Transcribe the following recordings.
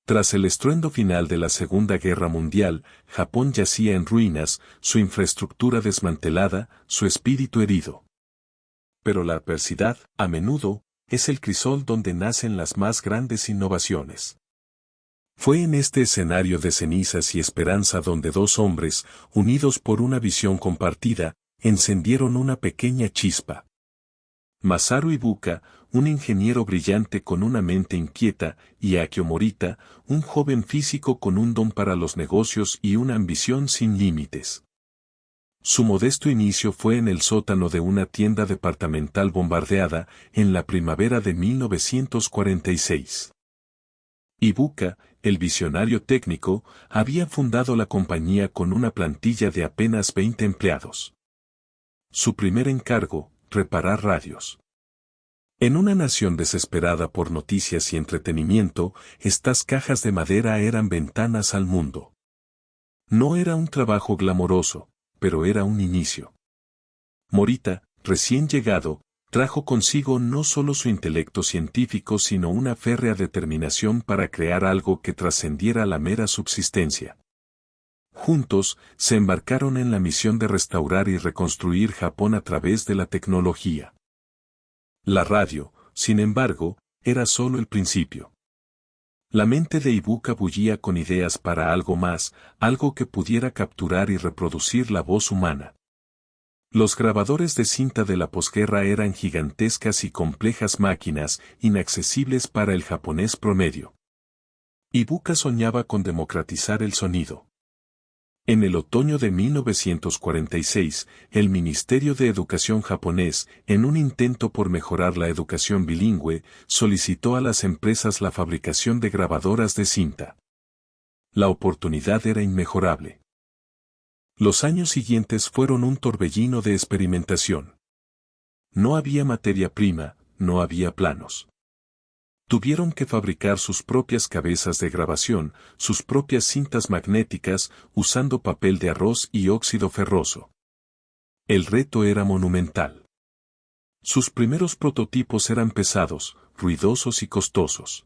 Tras el estruendo final de la Segunda Guerra Mundial, Japón yacía en ruinas, su infraestructura desmantelada, su espíritu herido. Pero la adversidad, a menudo, es el crisol donde nacen las más grandes innovaciones. Fue en este escenario de cenizas y esperanza donde dos hombres, unidos por una visión compartida, encendieron una pequeña chispa. Masaru Ibuka, un ingeniero brillante con una mente inquieta, y Akio Morita, un joven físico con un don para los negocios y una ambición sin límites. Su modesto inicio fue en el sótano de una tienda departamental bombardeada, en la primavera de 1946. Ibuka, el visionario técnico, había fundado la compañía con una plantilla de apenas 20 empleados. Su primer encargo, reparar radios. En una nación desesperada por noticias y entretenimiento, estas cajas de madera eran ventanas al mundo. No era un trabajo glamoroso, pero era un inicio. Morita, recién llegado, trajo consigo no solo su intelecto científico sino una férrea determinación para crear algo que trascendiera la mera subsistencia. Juntos, se embarcaron en la misión de restaurar y reconstruir Japón a través de la tecnología. La radio, sin embargo, era solo el principio. La mente de Ibuka bullía con ideas para algo más, algo que pudiera capturar y reproducir la voz humana. Los grabadores de cinta de la posguerra eran gigantescas y complejas máquinas, inaccesibles para el japonés promedio. Ibuka soñaba con democratizar el sonido. En el otoño de 1946, el Ministerio de Educación japonés, en un intento por mejorar la educación bilingüe, solicitó a las empresas la fabricación de grabadoras de cinta. La oportunidad era inmejorable. Los años siguientes fueron un torbellino de experimentación. No había materia prima, no había planos. Tuvieron que fabricar sus propias cabezas de grabación, sus propias cintas magnéticas, usando papel de arroz y óxido ferroso. El reto era monumental. Sus primeros prototipos eran pesados, ruidosos y costosos.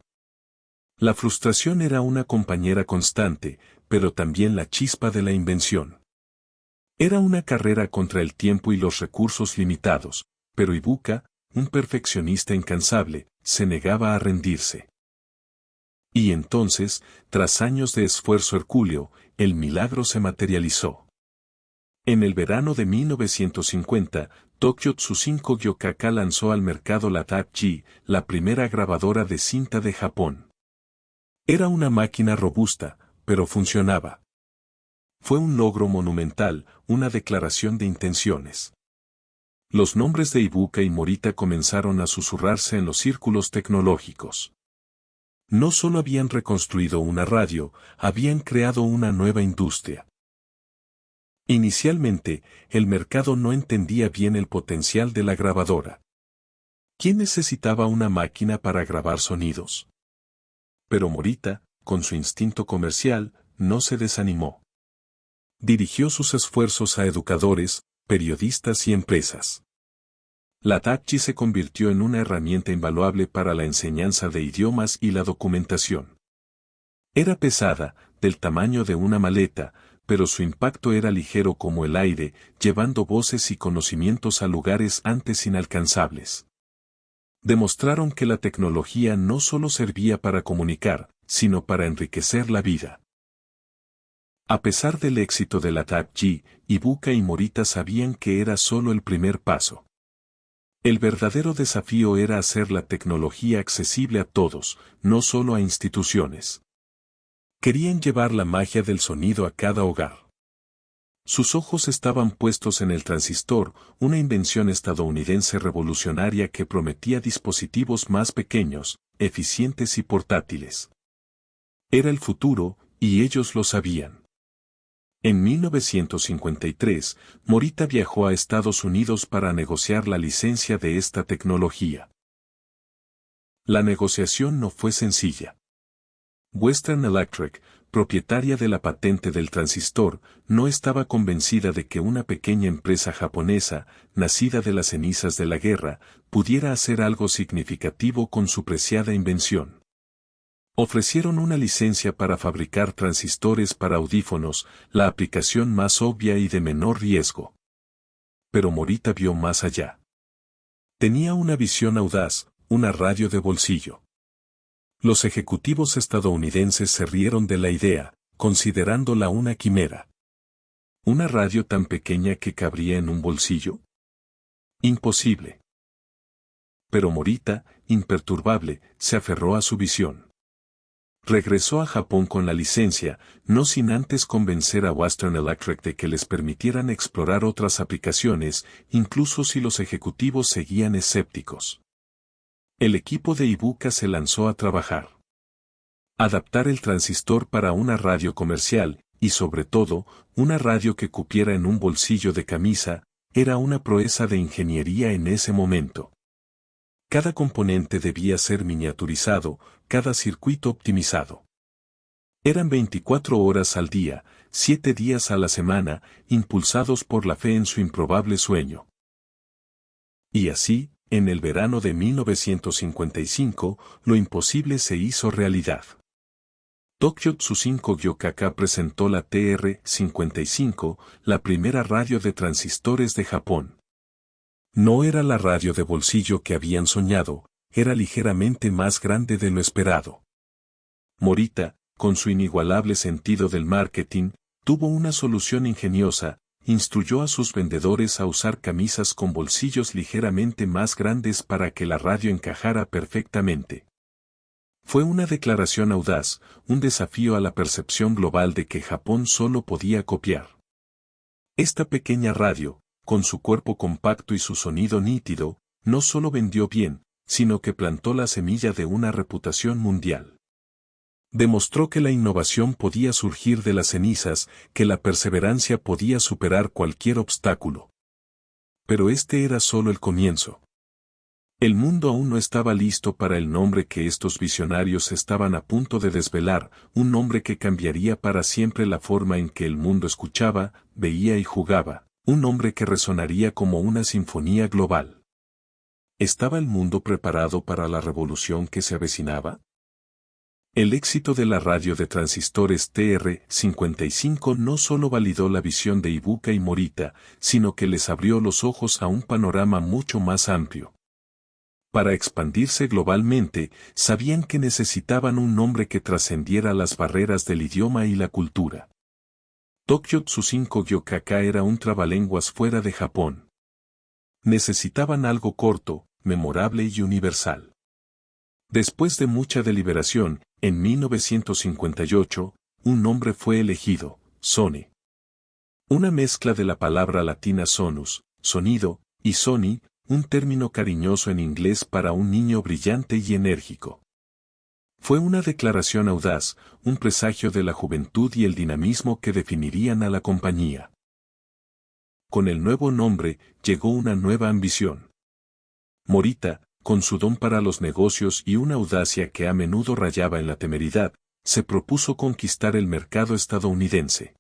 La frustración era una compañera constante, pero también la chispa de la invención. Era una carrera contra el tiempo y los recursos limitados, pero Ibuka, un perfeccionista incansable, se negaba a rendirse. Y entonces, tras años de esfuerzo hercúleo, el milagro se materializó. En el verano de 1950, Tokyo Tsushiko Gyokaka lanzó al mercado la TAC-G, la primera grabadora de cinta de Japón. Era una máquina robusta, pero funcionaba. Fue un logro monumental, una declaración de intenciones. Los nombres de Ibuka y Morita comenzaron a susurrarse en los círculos tecnológicos. No solo habían reconstruido una radio, habían creado una nueva industria. Inicialmente, el mercado no entendía bien el potencial de la grabadora. ¿Quién necesitaba una máquina para grabar sonidos? Pero Morita, con su instinto comercial, no se desanimó. Dirigió sus esfuerzos a educadores, periodistas y empresas. La TAC-G se convirtió en una herramienta invaluable para la enseñanza de idiomas y la documentación. Era pesada, del tamaño de una maleta, pero su impacto era ligero como el aire, llevando voces y conocimientos a lugares antes inalcanzables. Demostraron que la tecnología no solo servía para comunicar, sino para enriquecer la vida. A pesar del éxito de la TAC-G, Ibuka y Morita sabían que era solo el primer paso. El verdadero desafío era hacer la tecnología accesible a todos, no solo a instituciones. Querían llevar la magia del sonido a cada hogar. Sus ojos estaban puestos en el transistor, una invención estadounidense revolucionaria que prometía dispositivos más pequeños, eficientes y portátiles. Era el futuro, y ellos lo sabían. En 1953, Morita viajó a Estados Unidos para negociar la licencia de esta tecnología. La negociación no fue sencilla. Western Electric, propietaria de la patente del transistor, no estaba convencida de que una pequeña empresa japonesa, nacida de las cenizas de la guerra, pudiera hacer algo significativo con su preciada invención. Ofrecieron una licencia para fabricar transistores para audífonos, la aplicación más obvia y de menor riesgo. Pero Morita vio más allá. Tenía una visión audaz, una radio de bolsillo. Los ejecutivos estadounidenses se rieron de la idea, considerándola una quimera. ¿Una radio tan pequeña que cabría en un bolsillo? Imposible. Pero Morita, imperturbable, se aferró a su visión. Regresó a Japón con la licencia, no sin antes convencer a Western Electric de que les permitieran explorar otras aplicaciones, incluso si los ejecutivos seguían escépticos. El equipo de Ibuka se lanzó a trabajar. Adaptar el transistor para una radio comercial, y sobre todo, una radio que cupiera en un bolsillo de camisa, era una proeza de ingeniería en ese momento. Cada componente debía ser miniaturizado, cada circuito optimizado. Eran 24 horas al día, 7 días a la semana, impulsados por la fe en su improbable sueño. Y así, en el verano de 1955, lo imposible se hizo realidad. Tokyo Tsushinku Gyokaka presentó la TR-55, la primera radio de transistores de Japón. No era la radio de bolsillo que habían soñado, era ligeramente más grande de lo esperado. Morita, con su inigualable sentido del marketing, tuvo una solución ingeniosa, instruyó a sus vendedores a usar camisas con bolsillos ligeramente más grandes para que la radio encajara perfectamente. Fue una declaración audaz, un desafío a la percepción global de que Japón solo podía copiar. Esta pequeña radio, con su cuerpo compacto y su sonido nítido, no solo vendió bien, sino que plantó la semilla de una reputación mundial. Demostró que la innovación podía surgir de las cenizas, que la perseverancia podía superar cualquier obstáculo. Pero este era solo el comienzo. El mundo aún no estaba listo para el nombre que estos visionarios estaban a punto de desvelar, un nombre que cambiaría para siempre la forma en que el mundo escuchaba, veía y jugaba. Un nombre que resonaría como una sinfonía global. ¿Estaba el mundo preparado para la revolución que se avecinaba? El éxito de la radio de transistores TR-55 no solo validó la visión de Ibuka y Morita, sino que les abrió los ojos a un panorama mucho más amplio. Para expandirse globalmente, sabían que necesitaban un nombre que trascendiera las barreras del idioma y la cultura. Tokyo Tsushinku Gyokaka era un trabalenguas fuera de Japón. Necesitaban algo corto, memorable y universal. Después de mucha deliberación, en 1958, un nombre fue elegido, Sony. Una mezcla de la palabra latina sonus, sonido, y Sony, un término cariñoso en inglés para un niño brillante y enérgico. Fue una declaración audaz, un presagio de la juventud y el dinamismo que definirían a la compañía. Con el nuevo nombre, llegó una nueva ambición. Morita, con su don para los negocios y una audacia que a menudo rayaba en la temeridad, se propuso conquistar el mercado estadounidense.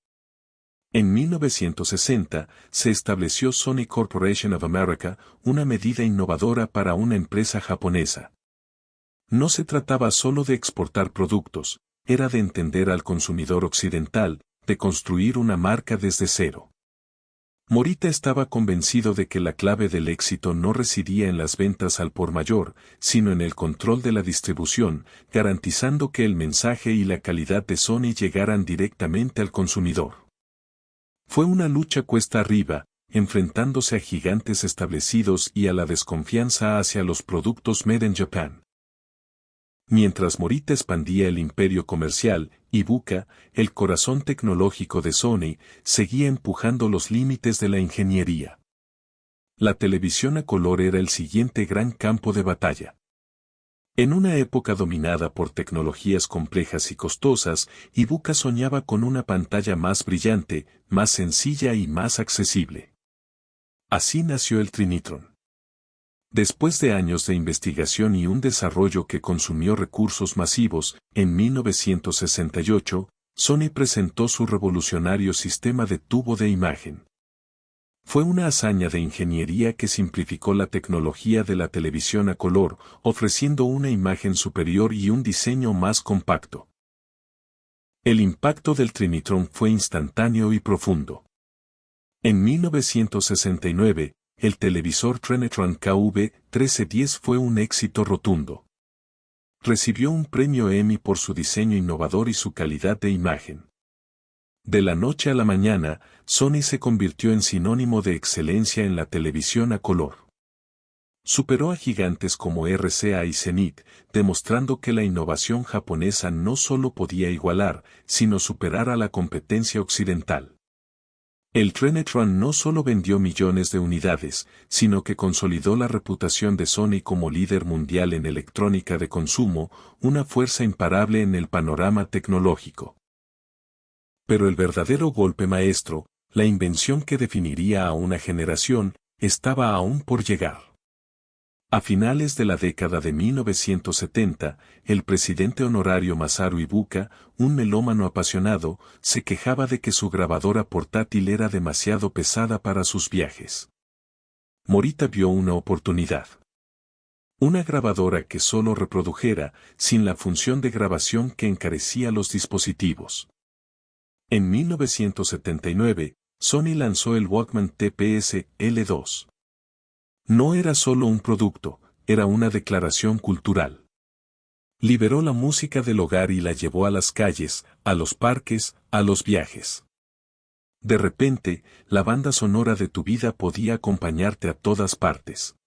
En 1960, se estableció Sony Corporation of America, una medida innovadora para una empresa japonesa. No se trataba solo de exportar productos, era de entender al consumidor occidental, de construir una marca desde cero. Morita estaba convencido de que la clave del éxito no residía en las ventas al por mayor, sino en el control de la distribución, garantizando que el mensaje y la calidad de Sony llegaran directamente al consumidor. Fue una lucha cuesta arriba, enfrentándose a gigantes establecidos y a la desconfianza hacia los productos made in Japan. Mientras Morita expandía el imperio comercial, Ibuka, el corazón tecnológico de Sony, seguía empujando los límites de la ingeniería. La televisión a color era el siguiente gran campo de batalla. En una época dominada por tecnologías complejas y costosas, Ibuka soñaba con una pantalla más brillante, más sencilla y más accesible. Así nació el Trinitron. Después de años de investigación y un desarrollo que consumió recursos masivos, en 1968, Sony presentó su revolucionario sistema de tubo de imagen. Fue una hazaña de ingeniería que simplificó la tecnología de la televisión a color, ofreciendo una imagen superior y un diseño más compacto. El impacto del Trinitron fue instantáneo y profundo. En 1969, el televisor Trinitron KV-1310 fue un éxito rotundo. Recibió un premio Emmy por su diseño innovador y su calidad de imagen. De la noche a la mañana, Sony se convirtió en sinónimo de excelencia en la televisión a color. Superó a gigantes como RCA y Zenith, demostrando que la innovación japonesa no solo podía igualar, sino superar a la competencia occidental. El Trinitron no solo vendió millones de unidades, sino que consolidó la reputación de Sony como líder mundial en electrónica de consumo, una fuerza imparable en el panorama tecnológico. Pero el verdadero golpe maestro, la invención que definiría a una generación, estaba aún por llegar. A finales de la década de 1970, el presidente honorario Masaru Ibuka, un melómano apasionado, se quejaba de que su grabadora portátil era demasiado pesada para sus viajes. Morita vio una oportunidad. Una grabadora que solo reprodujera, sin la función de grabación que encarecía los dispositivos. En 1979, Sony lanzó el Walkman TPS L2. No era solo un producto, era una declaración cultural. Liberó la música del hogar y la llevó a las calles, a los parques, a los viajes. De repente, la banda sonora de tu vida podía acompañarte a todas partes.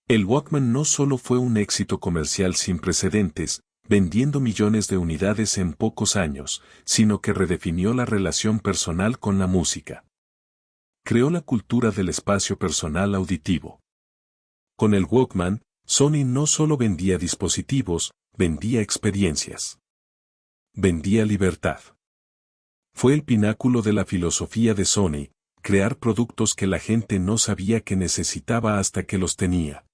El Walkman no solo fue un éxito comercial sin precedentes, vendiendo millones de unidades en pocos años, sino que redefinió la relación personal con la música. Creó la cultura del espacio personal auditivo. Con el Walkman, Sony no solo vendía dispositivos, vendía experiencias. Vendía libertad. Fue el pináculo de la filosofía de Sony, crear productos que la gente no sabía que necesitaba hasta que los tenía.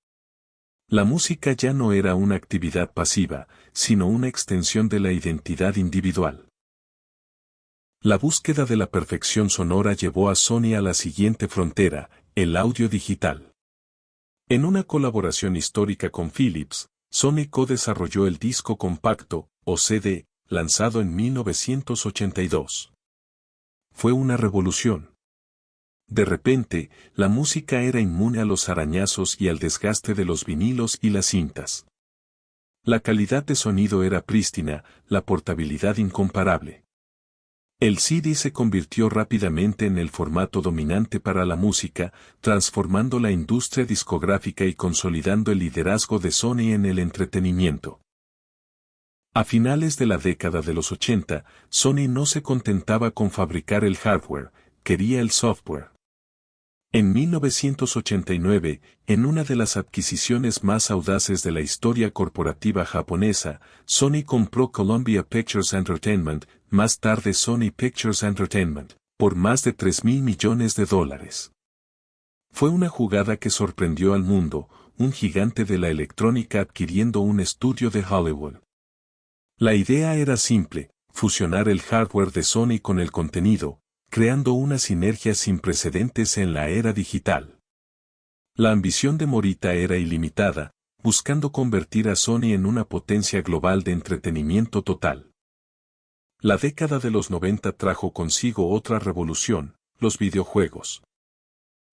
La música ya no era una actividad pasiva, sino una extensión de la identidad individual. La búsqueda de la perfección sonora llevó a Sony a la siguiente frontera, el audio digital. En una colaboración histórica con Philips, Sony co-desarrolló el disco compacto, o CD, lanzado en 1982. Fue una revolución. De repente, la música era inmune a los arañazos y al desgaste de los vinilos y las cintas. La calidad de sonido era prístina, la portabilidad incomparable. El CD se convirtió rápidamente en el formato dominante para la música, transformando la industria discográfica y consolidando el liderazgo de Sony en el entretenimiento. A finales de la década de los 80, Sony no se contentaba con fabricar el hardware, quería el software. En 1989, en una de las adquisiciones más audaces de la historia corporativa japonesa, Sony compró Columbia Pictures Entertainment, más tarde Sony Pictures Entertainment, por más de $3.000 millones. Fue una jugada que sorprendió al mundo, un gigante de la electrónica adquiriendo un estudio de Hollywood. La idea era simple, fusionar el hardware de Sony con el contenido, creando una sinergia sin precedentes en la era digital. La ambición de Morita era ilimitada, buscando convertir a Sony en una potencia global de entretenimiento total. La década de los 90 trajo consigo otra revolución, los videojuegos.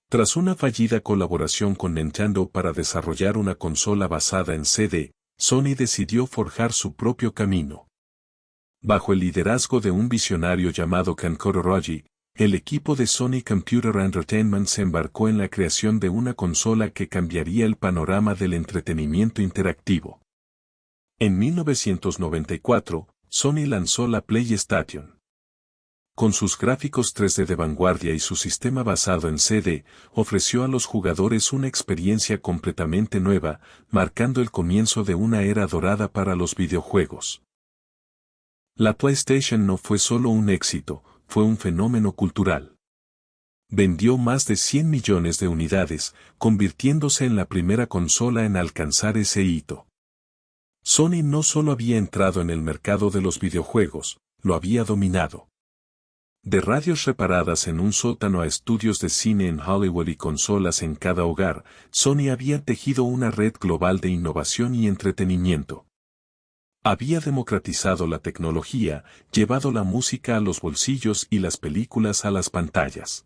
Tras una fallida colaboración con Nintendo para desarrollar una consola basada en CD, Sony decidió forjar su propio camino. Bajo el liderazgo de un visionario llamado Ken Kurogi, el equipo de Sony Computer Entertainment se embarcó en la creación de una consola que cambiaría el panorama del entretenimiento interactivo. En 1994, Sony lanzó la PlayStation. Con sus gráficos 3D de vanguardia y su sistema basado en CD, ofreció a los jugadores una experiencia completamente nueva, marcando el comienzo de una era dorada para los videojuegos. La PlayStation no fue solo un éxito, fue un fenómeno cultural. Vendió más de 100 millones de unidades, convirtiéndose en la primera consola en alcanzar ese hito. Sony no solo había entrado en el mercado de los videojuegos, lo había dominado. De radios reparadas en un sótano a estudios de cine en Hollywood y consolas en cada hogar, Sony había tejido una red global de innovación y entretenimiento. Había democratizado la tecnología, llevado la música a los bolsillos y las películas a las pantallas.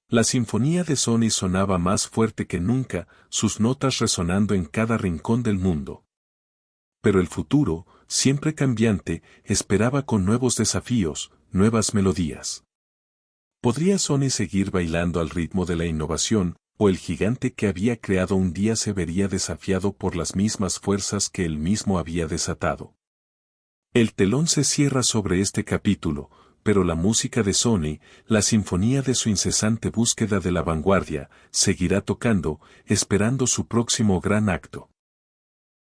La sinfonía de Sony sonaba más fuerte que nunca, sus notas resonando en cada rincón del mundo. Pero el futuro, siempre cambiante, esperaba con nuevos desafíos, nuevas melodías. ¿Podría Sony seguir bailando al ritmo de la innovación, o el gigante que había creado un día se vería desafiado por las mismas fuerzas que él mismo había desatado? El telón se cierra sobre este capítulo, pero la música de Sony, la sinfonía de su incesante búsqueda de la vanguardia, seguirá tocando, esperando su próximo gran acto.